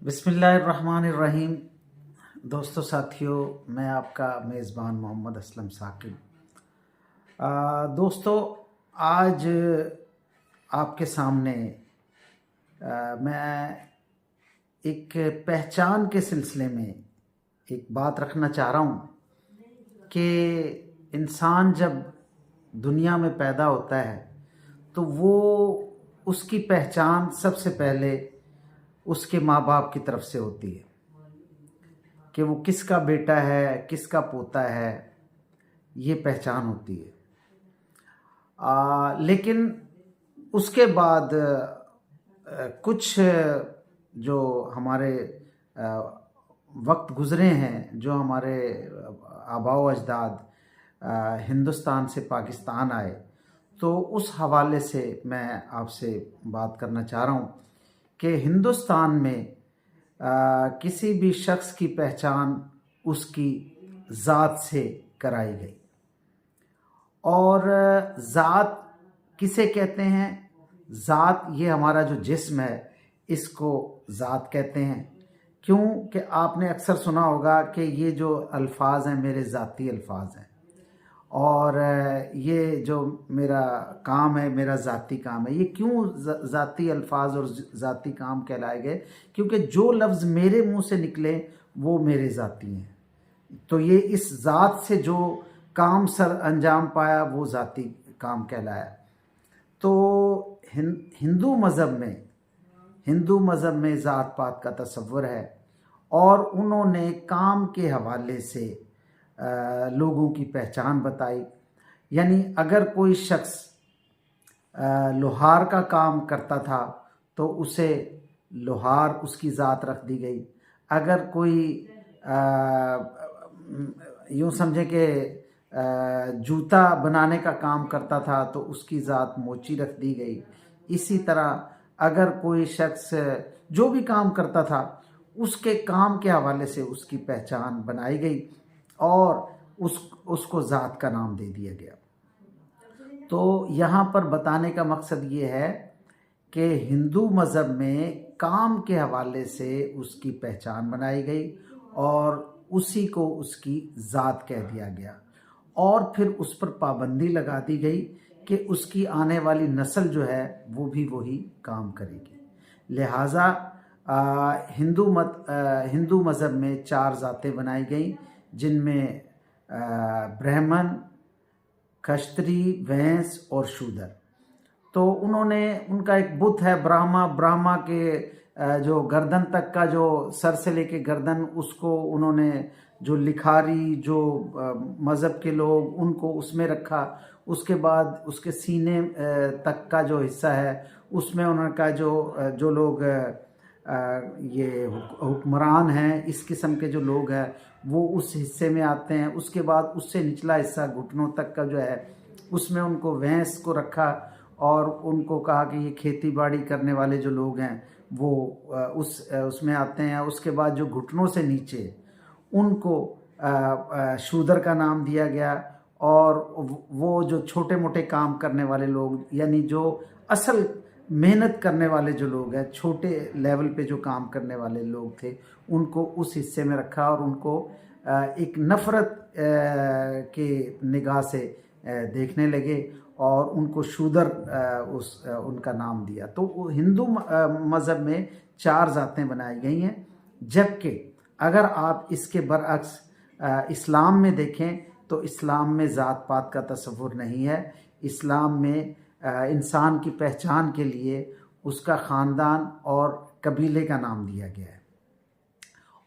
बिस्मिल्लाहिर्रहमानिर्रहीम। दोस्तों साथियों, मैं आपका मेज़बान मोहम्मद असलम साकिब। दोस्तों, आज आपके सामने मैं एक पहचान के सिलसिले में एक बात रखना चाह रहा हूँ कि इंसान जब दुनिया में पैदा होता है तो वो उसकी पहचान सबसे पहले उसके माँ बाप की तरफ से होती है कि वो किसका बेटा है, किसका पोता है, ये पहचान होती है। लेकिन उसके बाद कुछ जो हमारे वक्त गुज़रे हैं, जो हमारे आबाओ अजदाद हिंदुस्तान से पाकिस्तान आए, तो उस हवाले से मैं आपसे बात करना चाह रहा हूँ कि हिंदुस्तान में किसी भी शख्स की पहचान उसकी ज़ात से कराई गई। और ज़ात किसे कहते हैं? ज़ात ये हमारा जो जिस्म है, इसको ज़ात कहते हैं। क्यों कि आपने अक्सर सुना होगा कि ये जो अल्फाज हैं मेरे ज़ाती अल्फाज हैं, और ये जो मेरा काम है, मेरा ज़ाती काम है। ये क्यों ज़ाती अल्फाज और ज़ाती काम कहलाए गए? क्योंकि जो लफ्ज़ मेरे मुंह से निकले वो मेरे ज़ाती हैं। तो ये इस ज़ात से जो काम सर अंजाम पाया वो ज़ाती काम कहलाया। तो हिंदू मज़हब में ज़ात पात का तसव्वुर है, और उन्होंने काम के हवाले से लोगों की पहचान बताई। यानी अगर कोई शख्स लोहार का काम करता था तो उसे लोहार उसकी ज़ात रख दी गई। अगर कोई यूँ समझे कि जूता बनाने का काम करता था तो उसकी ज़ात मोची रख दी गई। इसी तरह अगर कोई शख्स जो भी काम करता था उसके काम के हवाले से उसकी पहचान बनाई गई और उसको ज़ात का नाम दे दिया गया। तो यहाँ पर बताने का मकसद ये है कि हिंदू मज़हब में काम के हवाले से उसकी पहचान बनाई गई और उसी को उसकी ज़ात कह दिया गया, और फिर उस पर पाबंदी लगा दी गई कि उसकी आने वाली नस्ल जो है वो भी वही काम करेगी। लिहाजा हिंदू मज़हब में 4 ज़ातें बनाई गई, जिनमें ब्राह्मण, क्षत्रिय, वैश्य और शूद्र। तो उन्होंने, उनका एक बुत है ब्राह्मा के जो गर्दन तक का, जो सर से लेके गर्दन, उसको उन्होंने, जो लिखारी, जो मज़हब के लोग, उनको उसमें रखा। उसके बाद उसके सीने तक का जो हिस्सा है उसमें उन्होंने कहा जो लोग ये हुक्मरान हैं, इस किस्म के जो लोग हैं वो उस हिस्से में आते हैं। उसके बाद उससे निचला हिस्सा घुटनों तक का जो है उसमें उनको भैंस को रखा और उनको कहा कि ये खेती बाड़ी करने वाले जो लोग हैं वो उसमें आते हैं। उसके बाद जो घुटनों से नीचे, उनको शूद्र का नाम दिया गया, और वो जो छोटे मोटे काम करने वाले लोग, यानी जो असल मेहनत करने वाले जो लोग हैं, छोटे लेवल पे जो काम करने वाले लोग थे, उनको उस हिस्से में रखा और उनको एक नफ़रत के निगाह से देखने लगे और उनको शूद्र उनका नाम दिया। तो हिंदू मज़हब में 4 ज़ातें बनाई गई हैं। जबकि अगर आप इसके बरअक्स इस्लाम में देखें तो इस्लाम में ज़ात पात का तसव्वुर नहीं है। इस्लाम में इंसान की पहचान के लिए उसका ख़ानदान और कबीले का नाम दिया गया है,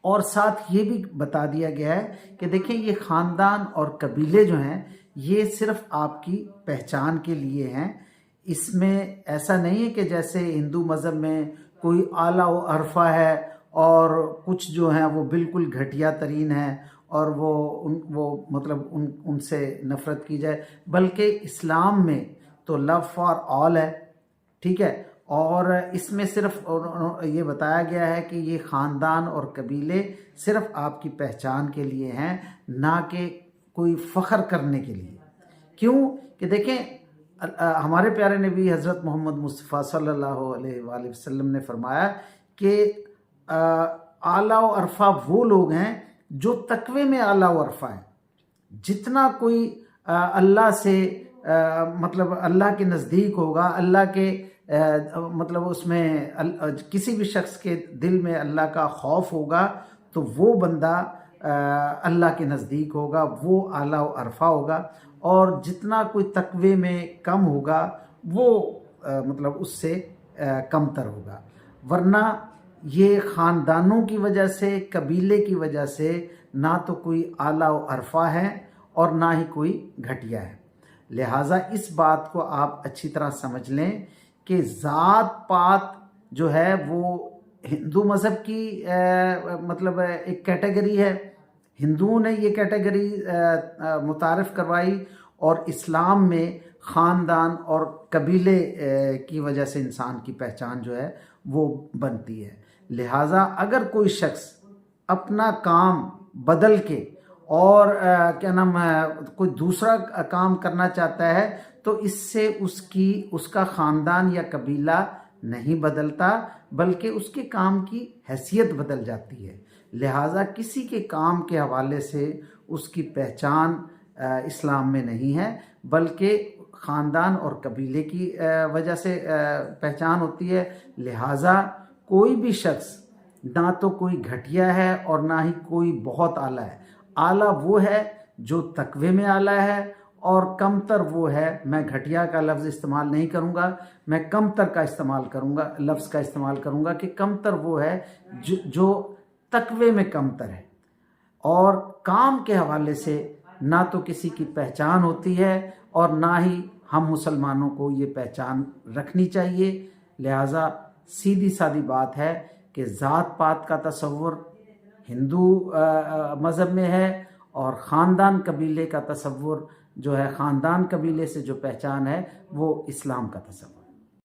और साथ ये भी बता दिया गया है कि देखिए, ये ख़ानदान और कबीले जो हैं ये सिर्फ आपकी पहचान के लिए हैं। इसमें ऐसा नहीं है कि जैसे हिंदू मज़हब में कोई आला व अरफा है और कुछ जो हैं वो बिल्कुल घटिया तरीन है और वो मतलब उनसे नफ़रत की जाए, बल्कि इस्लाम में तो लव फॉर ऑल है, ठीक है। और इसमें सिर्फ ये बताया गया है कि ये ख़ानदान और कबीले सिर्फ आपकी पहचान के लिए हैं, ना कि कोई फ़ख्र करने के लिए। क्यों कि देखें, हमारे प्यारे नबी हज़रत मोहम्मद मुस्तफ़ा सल्लल्लाहु अलैहि वसल्लम ने फरमाया कि आला व अरफा वो लोग हैं जो तकवे में आला व अरफा है। जितना कोई अल्लाह से मतलब अल्लाह के नज़दीक होगा, अल्लाह के मतलब उसमें किसी भी शख्स के दिल में अल्लाह का खौफ होगा, तो वो बंदा अल्लाह के नज़दीक होगा, वो आला व अरफा होगा। और जितना कोई तकवे में कम होगा वो मतलब उससे कमतर होगा। वरना ये ख़ानदानों की वजह से, कबीले की वजह से ना तो कोई आला व अरफा है और ना ही कोई घटिया है। लिहाजा इस बात को आप अच्छी तरह समझ लें कि ज़ात पात जो है वो हिंदू मज़हब की मतलब एक कैटेगरी है। हिंदुओं ने ये कैटेगरी मुतारिफ़ करवाई और इस्लाम में ख़ानदान और कबीले की वजह से इंसान की पहचान जो है वो बनती है। लिहाजा अगर कोई शख्स अपना काम बदल के और क्या नाम कोई दूसरा काम करना चाहता है, तो इससे उसका ख़ानदान या कबीला नहीं बदलता, बल्कि उसके काम की हैसियत बदल जाती है। लिहाजा किसी के काम के हवाले से उसकी पहचान इस्लाम में नहीं है, बल्कि ख़ानदान और कबीले की वजह से पहचान होती है। लिहाजा कोई भी शख्स ना तो कोई घटिया है और ना ही कोई बहुत आला है। आला वो है जो तकवे में आला है, और कमतर वो है, मैं घटिया का लफ्ज़ इस्तेमाल नहीं करूँगा, मैं कमतर का इस्तेमाल करूँगा, लफ्ज़ का इस्तेमाल करूँगा कि कमतर वो है जो तकवे में कमतर है। और काम के हवाले से ना तो किसी की पहचान होती है और ना ही हम मुसलमानों को ये पहचान रखनी चाहिए। लिहाजा सीधी सादी बात है कि ज़ात पात का तसव्वुर हिंदू मज़हब में है, और ख़ानदान कबीले का तसव्वुर जो है, ख़ानदान कबीले से जो पहचान है वो इस्लाम का तसव्वुर।